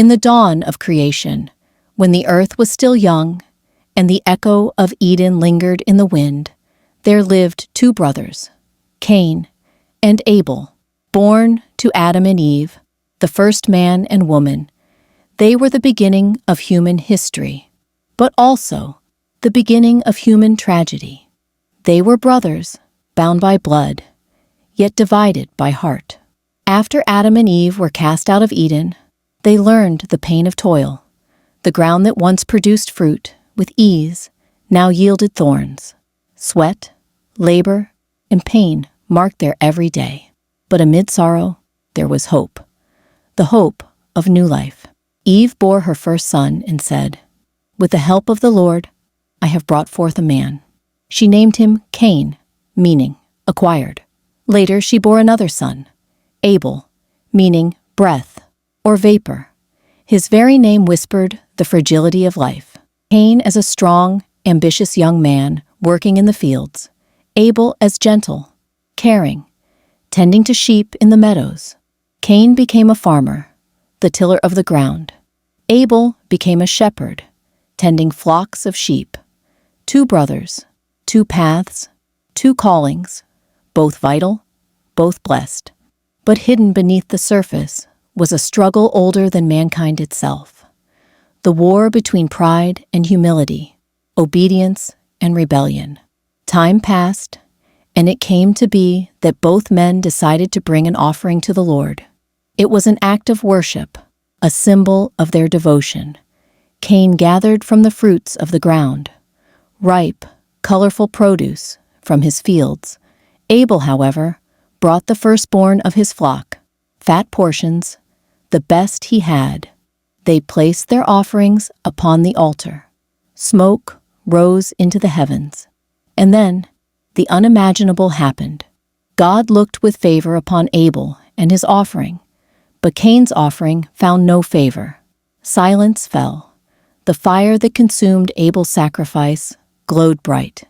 In the dawn of creation, when the earth was still young and the echo of Eden lingered in the wind, there lived two brothers, Cain and Abel, born to Adam and Eve, the first man and woman. They were the beginning of human history, but also the beginning of human tragedy. They were brothers, bound by blood, yet divided by heart. After Adam and Eve were cast out of Eden, they learned the pain of toil. The ground that once produced fruit with ease now yielded thorns. Sweat, labor, and pain marked their every day. But amid sorrow, there was hope. The hope of new life. Eve bore her first son and said, "With the help of the Lord, I have brought forth a man." She named him Cain, meaning acquired. Later she bore another son, Abel, meaning breath or vapor. His very name whispered the fragility of life. Cain as a strong, ambitious young man working in the fields. Abel as gentle, caring, tending to sheep in the meadows. Cain became a farmer, the tiller of the ground. Abel became a shepherd, tending flocks of sheep. Two brothers, two paths, two callings, both vital, both blessed. But hidden beneath the surface was a struggle older than mankind itself. The war between pride and humility, obedience and rebellion. Time passed, and it came to be that both men decided to bring an offering to the Lord. It was an act of worship, a symbol of their devotion. Cain gathered from the fruits of the ground, ripe, colorful produce from his fields. Abel, however, brought the firstborn of his flock, fat portions, the best he had. They placed their offerings upon the altar. Smoke rose into the heavens. And then the unimaginable happened. God looked with favor upon Abel and his offering, but Cain's offering found no favor. Silence fell. The fire that consumed Abel's sacrifice glowed bright,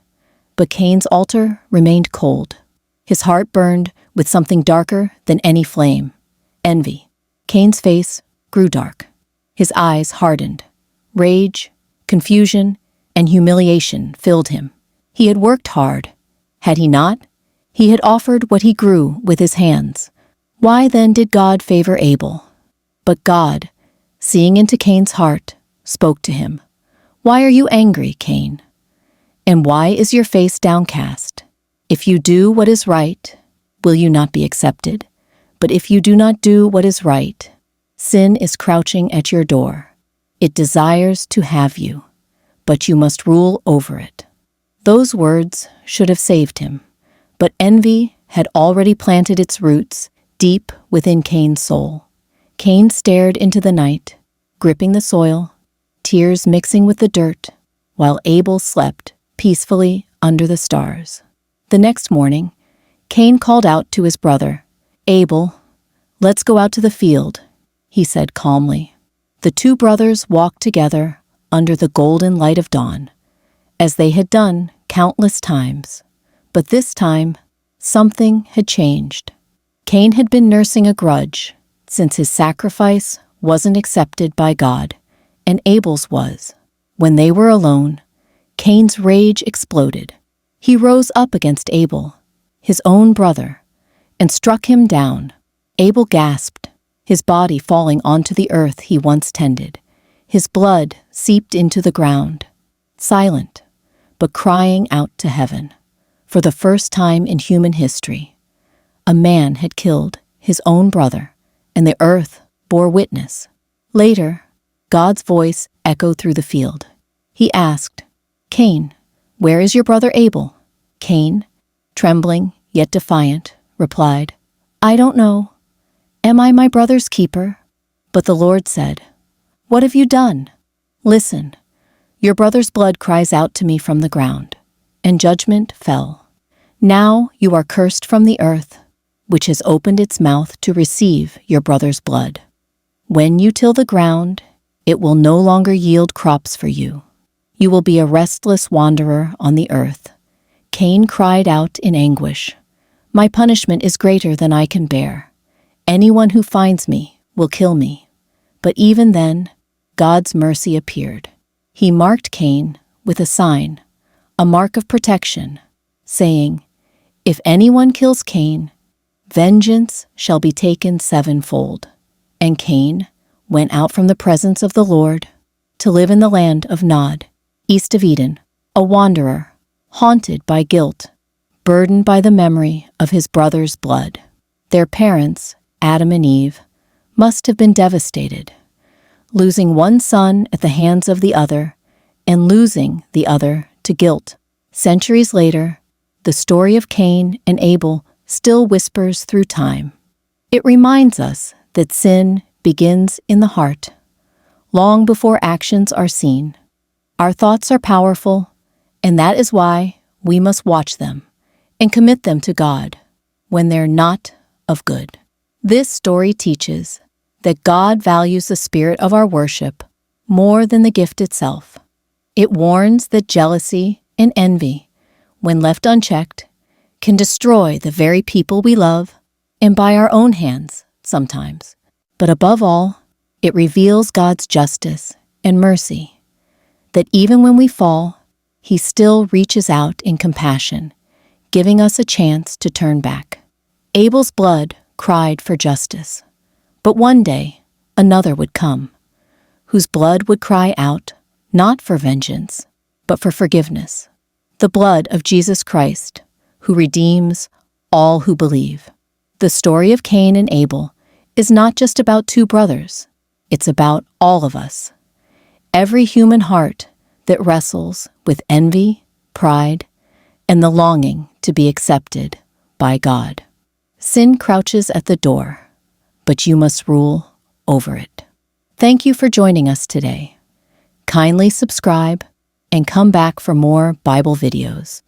but Cain's altar remained cold. His heart burned with something darker than any flame, envy. Cain's face grew dark. His eyes hardened. Rage, confusion, and humiliation filled him. He had worked hard. Had he not? He had offered what he grew with his hands. Why then did God favor Abel? But God, seeing into Cain's heart, spoke to him. "Why are you angry, Cain? And why is your face downcast? If you do what is right, will you not be accepted? But if you do not do what is right, sin is crouching at your door. It desires to have you, but you must rule over it." Those words should have saved him, but envy had already planted its roots deep within Cain's soul. Cain stared into the night, gripping the soil, tears mixing with the dirt, while Abel slept peacefully under the stars. The next morning, Cain called out to his brother, "Abel, let's go out to the field," he said calmly. The two brothers walked together under the golden light of dawn, as they had done countless times. But this time, something had changed. Cain had been nursing a grudge since his sacrifice wasn't accepted by God, and Abel's was. When they were alone, Cain's rage exploded. He rose up against Abel, his own brother, and struck him down. Abel gasped, his body falling onto the earth he once tended. His blood seeped into the ground, silent, but crying out to heaven. For the first time in human history, a man had killed his own brother, and the earth bore witness. Later, God's voice echoed through the field. He asked, "Cain, where is your brother Abel?" Cain, trembling yet defiant, replied, "I don't know. Am I my brother's keeper?" But the Lord said, "What have you done? Listen, your brother's blood cries out to me from the ground." And judgment fell. Now you are cursed from the earth, which has opened its mouth to receive your brother's blood. When you till the ground, it will no longer yield crops for you. You will be a restless wanderer on the earth. Cain cried out in anguish, "My punishment is greater than I can bear. Anyone who finds me will kill me." But even then, God's mercy appeared. He marked Cain with a sign, a mark of protection, saying, "If anyone kills Cain, vengeance shall be taken sevenfold." And Cain went out from the presence of the Lord to live in the land of Nod, east of Eden, a wanderer, haunted by guilt, burdened by the memory of his brother's blood. Their parents, Adam and Eve, must have been devastated, losing one son at the hands of the other and losing the other to guilt. Centuries later, the story of Cain and Abel still whispers through time. It reminds us that sin begins in the heart, long before actions are seen. Our thoughts are powerful, and that is why we must watch them and commit them to God when they're not of good. This story teaches that God values the spirit of our worship more than the gift itself. It warns that jealousy and envy, when left unchecked, can destroy the very people we love, and by our own hands sometimes. But above all, it reveals God's justice and mercy, that even when we fall, He still reaches out in compassion, giving us a chance to turn back. Abel's blood cried for justice, but one day another would come, whose blood would cry out, not for vengeance, but for forgiveness. The blood of Jesus Christ, who redeems all who believe. The story of Cain and Abel is not just about two brothers. It's about all of us. Every human heart that wrestles with envy, pride, and the longing to be accepted by God. Sin crouches at the door, but you must rule over it. Thank you for joining us today. Kindly subscribe and come back for more Bible videos.